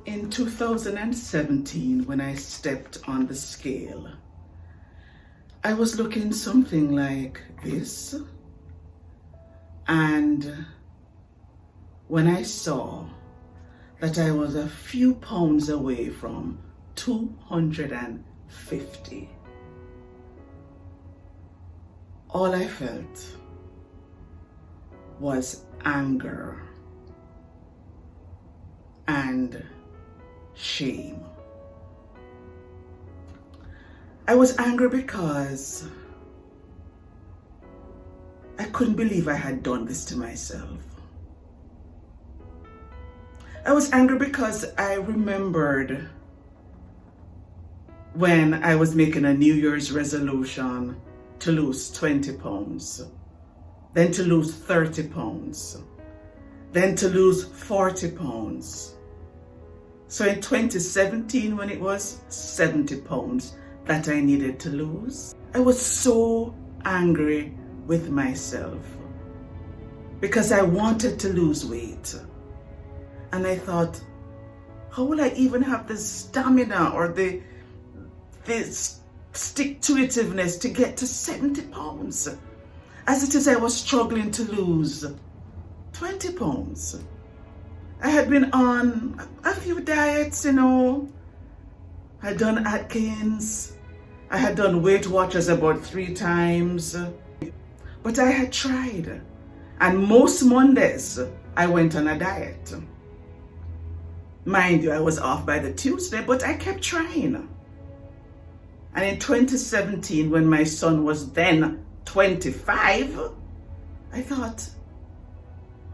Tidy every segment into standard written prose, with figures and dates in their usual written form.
In 2017, when I stepped on the scale, I was looking something like this. And when I saw that I was a few pounds away from 250, all I felt was anger and shame. I was angry because I couldn't believe I had done this to myself. I was angry because I remembered when I was making a New Year's resolution to lose 20 pounds, then to lose 30 pounds, then to lose 40 pounds. So in 2017, when it was 70 pounds that I needed to lose, I was so angry with myself because I wanted to lose weight. And I thought, how will I even have the stamina or the stick-to-itiveness to get to 70 pounds? As it is, I was struggling to lose 20 pounds. I had been on a few diets, I had done Atkins. I had done Weight Watchers about 3 times. But I had tried. And most Mondays, I went on a diet. Mind you, I was off by the Tuesday, but I kept trying. And in 2017, when my son was then 25, I thought,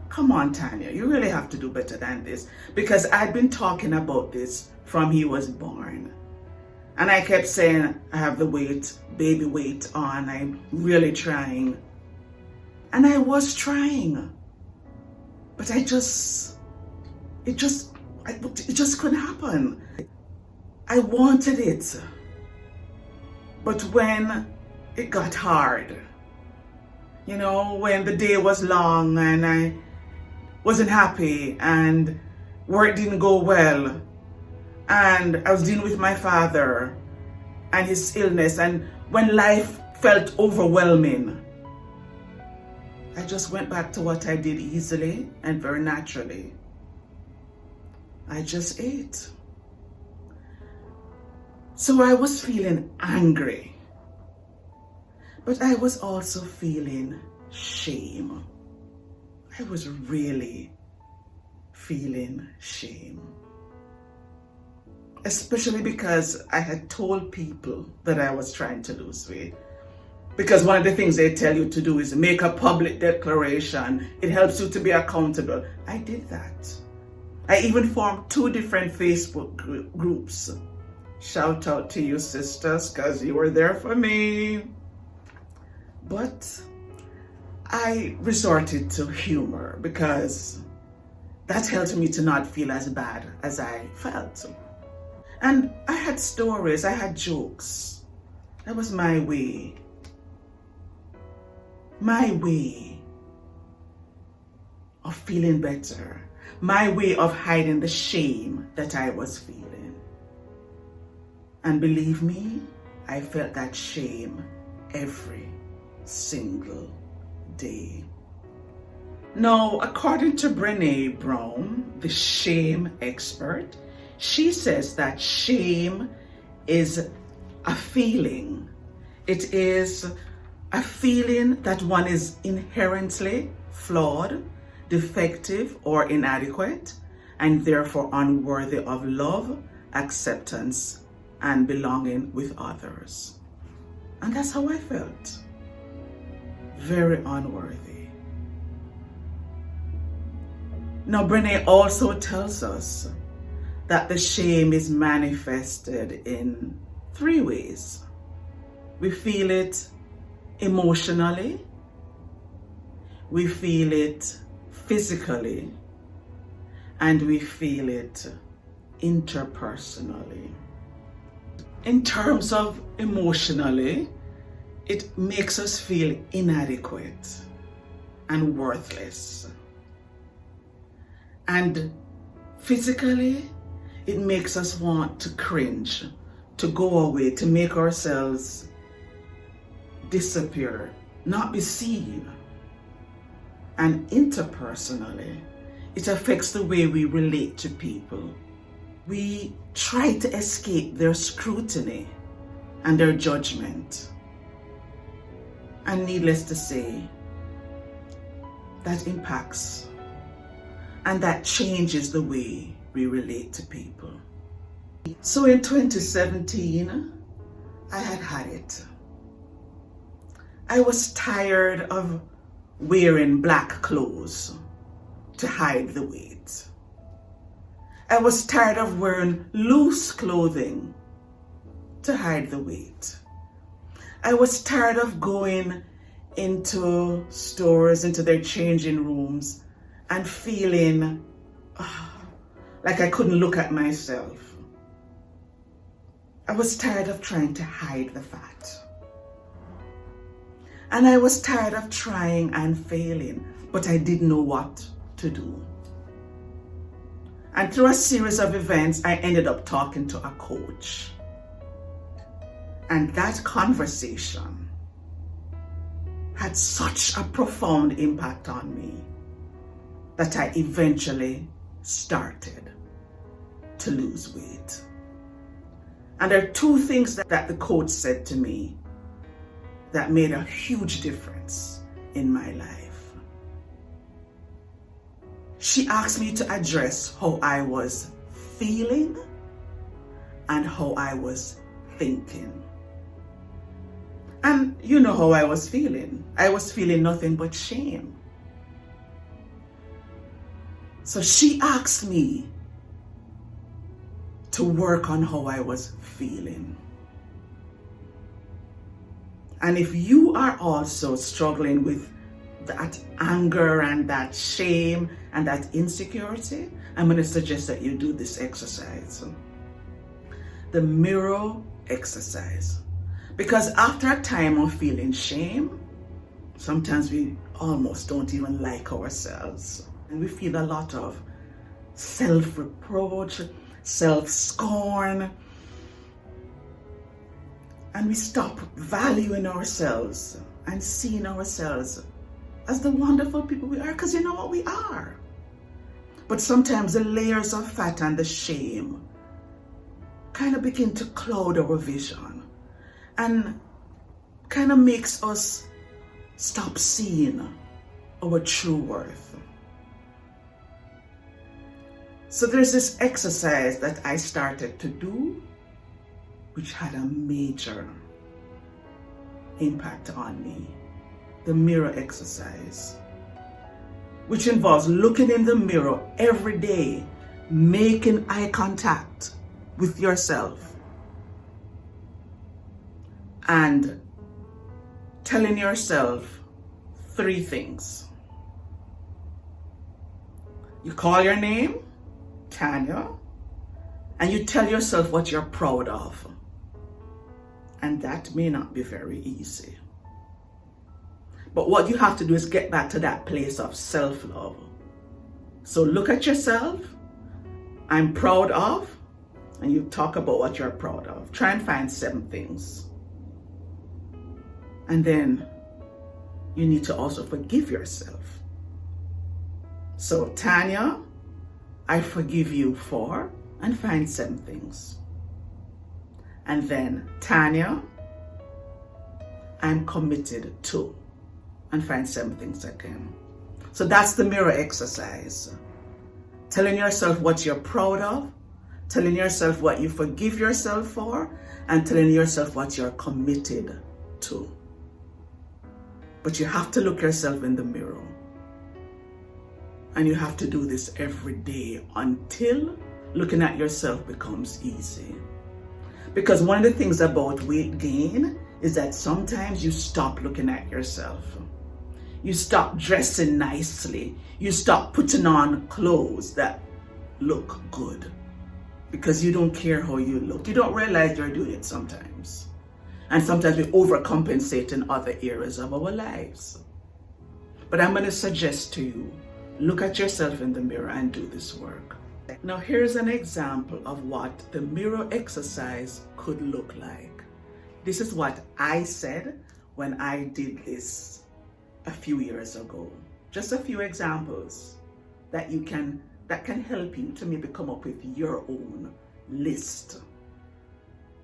come on, Tanya, you really have to do better than this. Because I'd been talking about this from he was born. And I kept saying, I have the weight, baby weight on, I'm really trying. And I was trying. But it just couldn't happen. I wanted it. But when it got hard, when the day was long and I wasn't happy and work didn't go well and I was dealing with my father and his illness, and when life felt overwhelming, I just went back to what I did easily and very naturally. I just ate. So I was feeling angry, but I was also feeling shame. I was really feeling shame. Especially because I had told people that I was trying to lose weight. Because one of the things they tell you to do is make a public declaration. It helps you to be accountable. I did that. I even formed 2 different Facebook groups. Shout out to you, sisters, because you were there for me. But I resorted to humor because that helped me to not feel as bad as I felt. And I had stories, I had jokes. That was my way. My way of feeling better. My way of hiding the shame that I was feeling. And believe me, I felt that shame every single day. Now, according to Brené Brown, the shame expert, she says that shame is a feeling. It is a feeling that one is inherently flawed, defective, or inadequate, and therefore unworthy of love, acceptance, and belonging with others. And that's how I felt. Very unworthy. Now, Brené also tells us that the shame is manifested in 3 ways. We feel it emotionally, we feel it physically, and we feel it interpersonally. In terms of emotionally, it makes us feel inadequate and worthless. And physically, it makes us want to cringe, to go away, to make ourselves disappear, not be seen. And interpersonally, it affects the way we relate to people. We try to escape their scrutiny and their judgment. And needless to say, that impacts and that changes the way we relate to people. So in 2017, I had it. I was tired of wearing black clothes to hide the weight. I was tired of wearing loose clothing to hide the weight. I was tired of going into stores, into their changing rooms, and feeling like I couldn't look at myself. I was tired of trying to hide the fat. And I was tired of trying and failing, but I didn't know what to do. And through a series of events, I ended up talking to a coach. And that conversation had such a profound impact on me that I eventually started to lose weight. And there are two things that the coach said to me that made a huge difference in my life. She asked me to address how I was feeling and how I was thinking. And you know how I was feeling. I was feeling nothing but shame. So she asked me to work on how I was feeling. And if you are also struggling with that anger and that shame and that insecurity, I'm going to suggest that you do this exercise. The mirror exercise. Because after a time of feeling shame, sometimes we almost don't even like ourselves. And we feel a lot of self-reproach, self-scorn. And we stop valuing ourselves and seeing ourselves as the wonderful people we are, because you know what we are. But sometimes the layers of fat and the shame kind of begin to cloud our vision and kind of makes us stop seeing our true worth. So there's this exercise that I started to do, which had a major impact on me. The mirror exercise, which involves looking in the mirror every day, making eye contact with yourself, and telling yourself 3 things. You call your name, Tanya, and you tell yourself what you're proud of. And that may not be very easy. But what you have to do is get back to that place of self-love. So look at yourself, I'm proud of, and you talk about what you're proud of. Try and find 7 things. And then you need to also forgive yourself. So Tanya, I forgive you for, and find 7 things. And then Tanya, I'm committed to, and find 7 things again. So that's the mirror exercise. Telling yourself what you're proud of, telling yourself what you forgive yourself for, and telling yourself what you're committed to. But you have to look yourself in the mirror. And you have to do this every day until looking at yourself becomes easy. Because one of the things about weight gain is that sometimes you stop looking at yourself. You stop dressing nicely. You stop putting on clothes that look good because you don't care how you look. You don't realize you're doing it sometimes. And sometimes we overcompensate in other areas of our lives. But I'm going to suggest to you, look at yourself in the mirror and do this work. Now here's an example of what the mirror exercise could look like. This is what I said when I did this a few years ago. Just a few examples that can help you to maybe come up with your own list.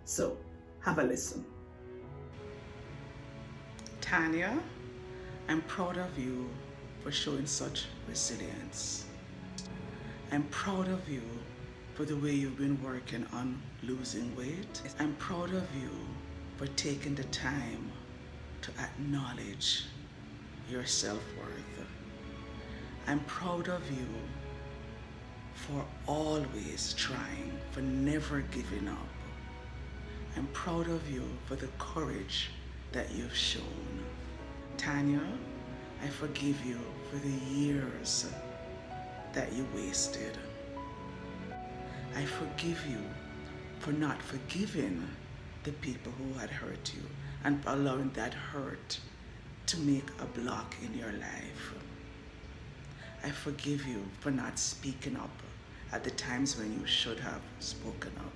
So have a listen. Tanya, I'm proud of you for showing such resilience. I'm proud of you for the way you've been working on losing weight. I'm proud of you for taking the time to acknowledge your self-worth. I'm proud of you for always trying, for never giving up. I'm proud of you for the courage that you've shown. Tanya, I forgive you for the years that you wasted. I forgive you for not forgiving the people who had hurt you and allowing that hurt to make a block in your life. I forgive you for not speaking up at the times when you should have spoken up.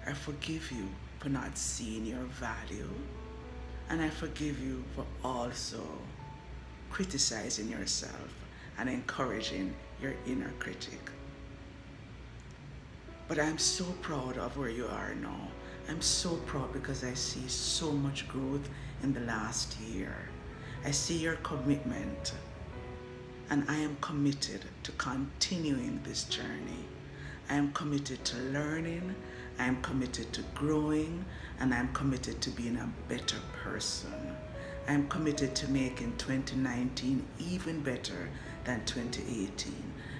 I forgive you for not seeing your value. And I forgive you for also criticizing yourself and encouraging your inner critic. But I'm so proud of where you are now. I'm so proud because I see so much growth in the last year. I see your commitment, and I am committed to continuing this journey. I am committed to learning, I am committed to growing, and I am committed to being a better person. I am committed to making 2019 even better than 2018.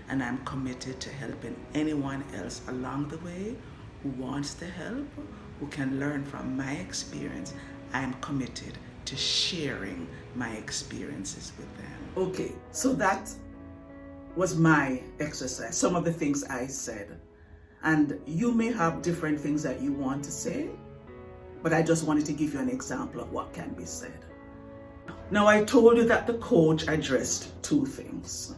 And I'm committed to helping anyone else along the way who wants the help, who can learn from my experience. I am committed to sharing my experiences with them. Okay, so that was my exercise, some of the things I said. And you may have different things that you want to say, but I just wanted to give you an example of what can be said. Now, I told you that the coach addressed two things.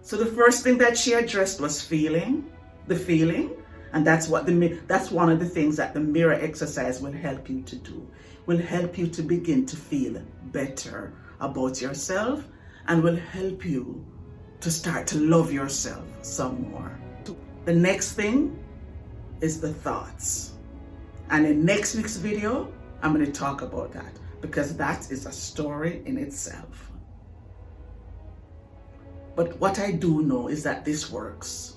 So the first thing that she addressed was the feeling, and that's one of the things that the mirror exercise will help you to do. Will help you to begin to feel better about yourself, and will help you to start to love yourself some more. The next thing is the thoughts. And in next week's video, I'm going to talk about that, because that is a story in itself. But what I do know is that this works.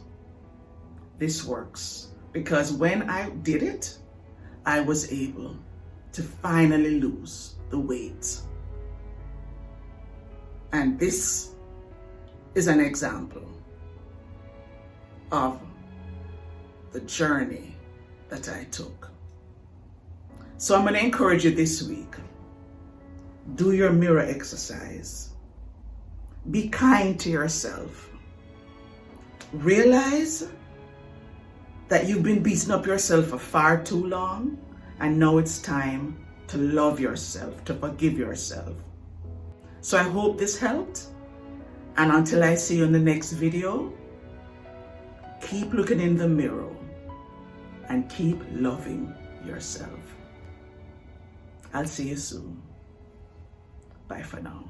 This works because when I did it, I was able to finally lose the weight. And this is an example of the journey that I took. So I'm going to encourage you this week. Do your mirror exercise. Be kind to yourself. Realize that you've been beating up yourself for far too long, and now it's time to love yourself, to forgive yourself. So I hope this helped, and until I see you in the next video, keep looking in the mirror and keep loving yourself. I'll see you soon. Bye for now.